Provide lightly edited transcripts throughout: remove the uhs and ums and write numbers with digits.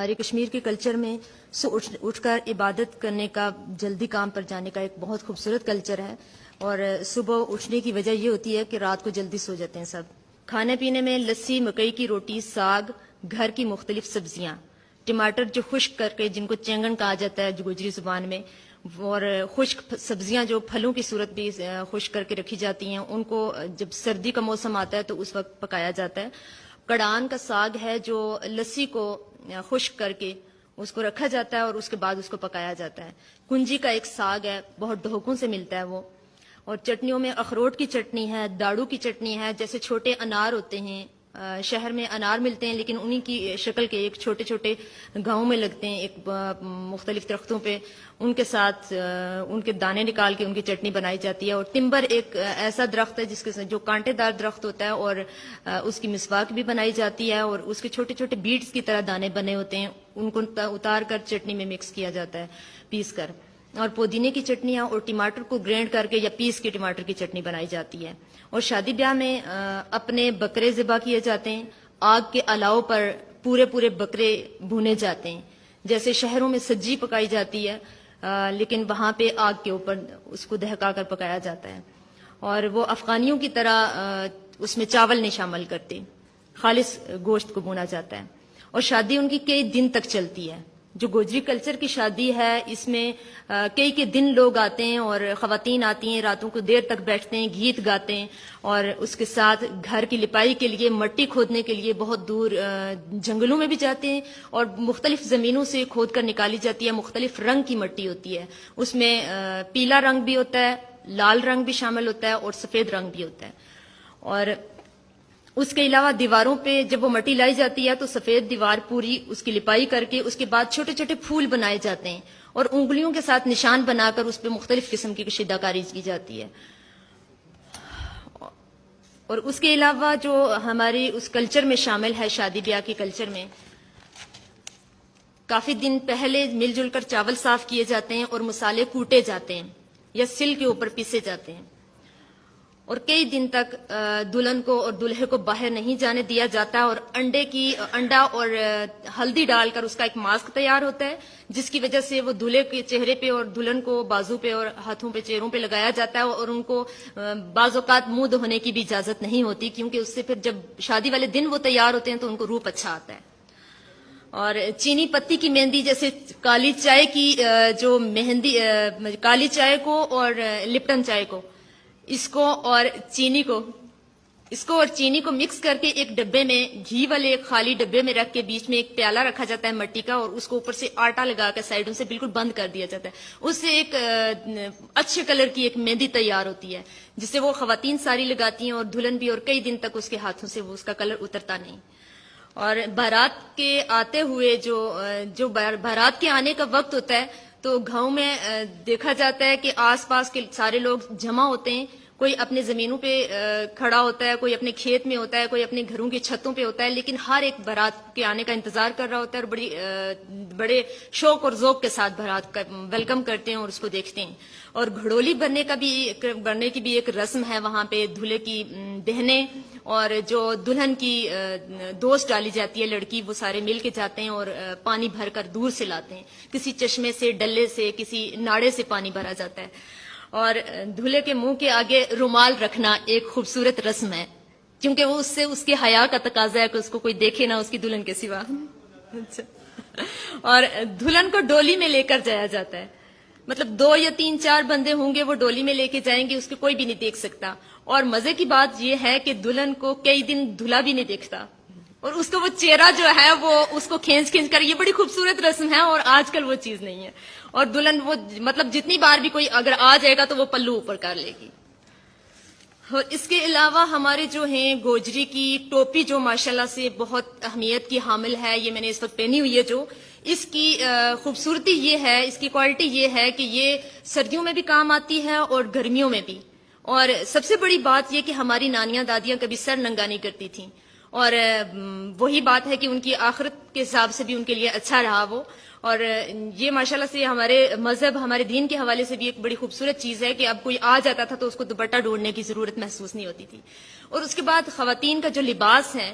ہمارے کشمیر کے کلچر میں اٹھ کر عبادت کرنے کا، جلدی کام پر جانے کا ایک بہت خوبصورت کلچر ہے، اور صبح اٹھنے کی وجہ یہ ہوتی ہے کہ رات کو جلدی سو جاتے ہیں سب۔ کھانے پینے میں لسی، مکئی کی روٹی، ساگ، گھر کی مختلف سبزیاں، ٹماٹر جو خشک کر کے، جن کو چینگن کہا جاتا ہے جو گوجری زبان میں، اور خشک سبزیاں جو پھلوں کی صورت بھی خشک کر کے رکھی جاتی ہیں، ان کو جب سردی کا موسم آتا ہے تو اس وقت پکایا جاتا ہے۔ کڑان کا ساگ ہے جو لسی کو خشک کر کے اس کو رکھا جاتا ہے اور اس کے بعد اس کو پکایا جاتا ہے۔ کنجی کا ایک ساگ ہے، بہت ڈھوکوں سے ملتا ہے وہ۔ اور چٹنیوں میں اخروٹ کی چٹنی ہے، داڑو کی چٹنی ہے، جیسے چھوٹے انار ہوتے ہیں، شہر میں انار ملتے ہیں لیکن انہی کی شکل کے ایک چھوٹے چھوٹے گاؤں میں لگتے ہیں، ایک مختلف درختوں پہ، ان کے ساتھ ان کے دانے نکال کے ان کی چٹنی بنائی جاتی ہے۔ اور ٹمبر ایک ایسا درخت ہے جس کے جو کانٹے دار درخت ہوتا ہے، اور اس کی مسواک بھی بنائی جاتی ہے، اور اس کے چھوٹے چھوٹے بیڈز کی طرح دانے بنے ہوتے ہیں، ان کو اتار کر چٹنی میں مکس کیا جاتا ہے پیس کر۔ اور پودینے کی چٹنیاں اور ٹماٹر کو گرینڈ کر کے یا پیس کے ٹماٹر کی چٹنی بنائی جاتی ہے۔ اور شادی بیاہ میں اپنے بکرے ذبح کیے جاتے ہیں، آگ کے الاؤ پر پورے بکرے بھونے جاتے ہیں، جیسے شہروں میں سجی پکائی جاتی ہے لیکن وہاں پہ آگ کے اوپر اس کو دہکا کر پکایا جاتا ہے۔ اور وہ افغانیوں کی طرح اس میں چاول نہیں شامل کرتے، خالص گوشت کو بھونا جاتا ہے۔ اور شادی ان کی کئی دن تک چلتی ہے۔ جو گوجری کلچر کی شادی ہے، اس میں کئی کے دن لوگ آتے ہیں اور خواتین آتی ہیں، راتوں کو دیر تک بیٹھتے ہیں، گیت گاتے ہیں، اور اس کے ساتھ گھر کی لپائی کے لیے، مٹی کھودنے کے لیے بہت دور جنگلوں میں بھی جاتے ہیں، اور مختلف زمینوں سے کھود کر نکالی جاتی ہے، مختلف رنگ کی مٹی ہوتی ہے، اس میں پیلا رنگ بھی ہوتا ہے، لال رنگ بھی شامل ہوتا ہے، اور سفید رنگ بھی ہوتا ہے۔ اور اس کے علاوہ دیواروں پہ جب وہ مٹی لائی جاتی ہے تو سفید دیوار پوری اس کی لپائی کر کے اس کے بعد چھوٹے چھوٹے پھول بنائے جاتے ہیں، اور انگلیوں کے ساتھ نشان بنا کر اس پہ مختلف قسم کی کشیدہ کاری کی جاتی ہے۔ اور اس کے علاوہ جو ہماری اس کلچر میں شامل ہے، شادی بیاہ کے کلچر میں، کافی دن پہلے مل جل کر چاول صاف کیے جاتے ہیں اور مسالے کوٹے جاتے ہیں یا سل کے اوپر پیسے جاتے ہیں، اور کئی دن تک دلہن کو اور دلہے کو باہر نہیں جانے دیا جاتا ہے، اور انڈا اور ہلدی ڈال کر اس کا ایک ماسک تیار ہوتا ہے، جس کی وجہ سے وہ دلہے کے چہرے پہ اور دلہن کو بازو پہ اور ہاتھوں پہ، چہروں پہ لگایا جاتا ہے، اور ان کو بعض اوقات منہ دھونے کی بھی اجازت نہیں ہوتی، کیونکہ اس سے پھر جب شادی والے دن وہ تیار ہوتے ہیں تو ان کو روپ اچھا آتا ہے۔ اور چینی پتی کی مہندی، جیسے کالی چائے کی جو مہندی، کالی چائے کو اور لپٹن چائے کو، اس کو اور چینی کو مکس کر کے ایک ڈبے میں، گھی والے ایک خالی ڈبے میں رکھ کے بیچ میں ایک پیالہ رکھا جاتا ہے مٹی کا، اور اس کو اوپر سے آٹا لگا کے سائیڈوں سے بالکل بند کر دیا جاتا ہے۔ اس سے ایک اچھے کلر کی ایک مہندی تیار ہوتی ہے، جس سے وہ خواتین ساری لگاتی ہیں اور دلہن بھی، اور کئی دن تک اس کے ہاتھوں سے وہ اس کا کلر اترتا نہیں۔ اور بارات کے آتے ہوئے جو بارات کے آنے کا وقت ہوتا ہے تو گاؤں میں دیکھا جاتا ہے کہ آس پاس کے سارے لوگ جمع ہوتے ہیں، کوئی اپنے زمینوں پہ کھڑا ہوتا ہے، کوئی اپنے کھیت میں ہوتا ہے، کوئی اپنے گھروں کی چھتوں پہ ہوتا ہے، لیکن ہر ایک بارات کے آنے کا انتظار کر رہا ہوتا ہے، اور بڑے شوق اور ذوق کے ساتھ بارات کا ویلکم کرتے ہیں اور اس کو دیکھتے ہیں۔ اور گھڑولی بننے کی بھی ایک رسم ہے وہاں پہ، دولہے کی بہنیں اور جو دلہن کی دوست ڈالی جاتی ہے لڑکی، وہ سارے مل کے جاتے ہیں اور پانی بھر کر دور سے لاتے ہیں، کسی چشمے سے، ڈلے سے، کسی ناڑے سے پانی بھرا جاتا ہے۔ اور دولہے کے منہ کے آگے رومال رکھنا ایک خوبصورت رسم ہے، کیونکہ وہ اس سے اس کے حیا کا تقاضا ہے کہ اس کو کوئی دیکھے نہ اس کی دلہن کے سوا۔ اور دلہن کو ڈولی میں لے کر جایا جاتا ہے، مطلب 2 یا 3 4 بندے ہوں گے، وہ ڈولی میں لے کے جائیں گے، اس کو کوئی بھی نہیں دیکھ سکتا۔ اور مزے کی بات یہ ہے کہ دلہن کو کئی دن دلہا بھی نہیں دیکھتا، اور اس کو وہ چہرہ جو ہے وہ اس کو کھینچ کر، یہ بڑی خوبصورت رسم ہے، اور آج کل وہ چیز نہیں ہے۔ اور دلہن وہ مطلب جتنی بار بھی کوئی اگر آ جائے گا تو وہ پلو اوپر کر لے گی۔ اور اس کے علاوہ ہمارے جو ہیں گوجری کی ٹوپی، جو ماشاءاللہ سے بہت اہمیت کی حامل ہے، یہ میں نے اس وقت پہنی ہوئی ہے، جو اس کی خوبصورتی یہ ہے، اس کی کوالٹی یہ ہے کہ یہ سردیوں میں بھی کام آتی ہے اور گرمیوں میں بھی۔ اور سب سے بڑی بات یہ کہ ہماری نانیاں دادیاں کبھی سر ننگا نہیں کرتی تھیں، اور وہی بات ہے کہ ان کی آخرت کے حساب سے بھی ان کے لیے اچھا رہا وہ۔ اور یہ ماشاءاللہ سے ہمارے مذہب، ہمارے دین کے حوالے سے بھی ایک بڑی خوبصورت چیز ہے کہ اب کوئی آ جاتا تھا تو اس کو دوپٹہ ڈھونڈنے کی ضرورت محسوس نہیں ہوتی تھی۔ اور اس کے بعد خواتین کا جو لباس ہے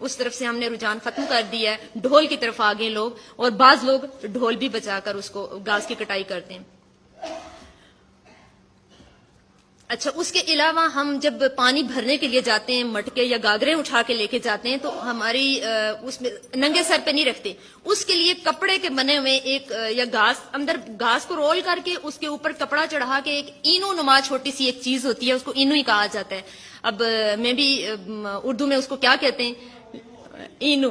اس طرف سے ہم نے رجحان ختم کر دیا ہے, ڈھول کی طرف آگے لوگ, اور بعض لوگ ڈھول بھی بچا کر اس کو گھاس کی کٹائی کرتے ہیں. اچھا, اس کے علاوہ ہم جب پانی بھرنے کے لیے جاتے ہیں, مٹکے یا گاگرے اٹھا کے لے کے جاتے ہیں, تو ہماری اس میں ننگے سر پہ نہیں رکھتے, اس کے لیے کپڑے کے بنے ہوئے ایک یا گھاس, اندر گھاس کو رول کر کے اس کے اوپر کپڑا چڑھا کے ایک اینو نما چھوٹی سی ایک چیز ہوتی ہے, اس کو اینو ہی کہا جاتا ہے. اب میں بھی اردو میں اس کو کیا کہتے ہیں, اینو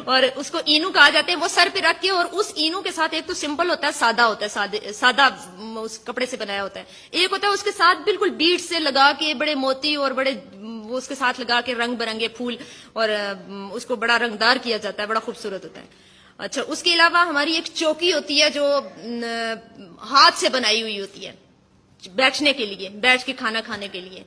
اور اس کو اینو کہا جاتا ہے. وہ سر پہ رکھ کے, اور اس اینو کے ساتھ ایک تو سمپل ہوتا ہے, سادہ ہوتا ہے, سادہ اس کپڑے سے بنایا ہوتا ہے, ایک ہوتا ہے اس کے ساتھ بالکل بیٹ سے لگا کے بڑے موتی اور بڑے وہ اس کے ساتھ لگا کے رنگ برنگے پھول, اور اس کو بڑا رنگدار کیا جاتا ہے, بڑا خوبصورت ہوتا ہے. اچھا, اس کے علاوہ ہماری ایک چوکی ہوتی ہے جو ہاتھ سے بنائی ہوئی ہوتی ہے, بیٹھنے کے لیے, بیٹھ کے کھانا کھانے کے لیے.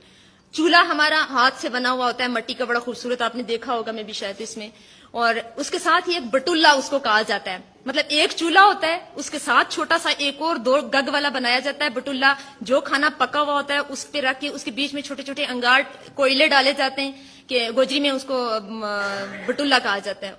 چولہا ہمارا ہاتھ سے بنا ہوا ہوتا ہے, مٹی کا, بڑا خوبصورت, آپ نے دیکھا ہوگا میں بھی شاید اس میں. اور اس کے ساتھ ہی ایک بٹولہ اس کو کہا جاتا ہے, مطلب ایک چولہا ہوتا ہے, اس کے ساتھ چھوٹا سا ایک اور 2 گگ والا بنایا جاتا ہے بٹولہ, جو کھانا پکا ہوا ہوتا ہے اس پہ رکھ کے اس کے بیچ میں چھوٹے چھوٹے انگار کوئلے ڈالے جاتے ہیں, کہ گوجری میں اس کو بٹولہ کہا جاتا ہے.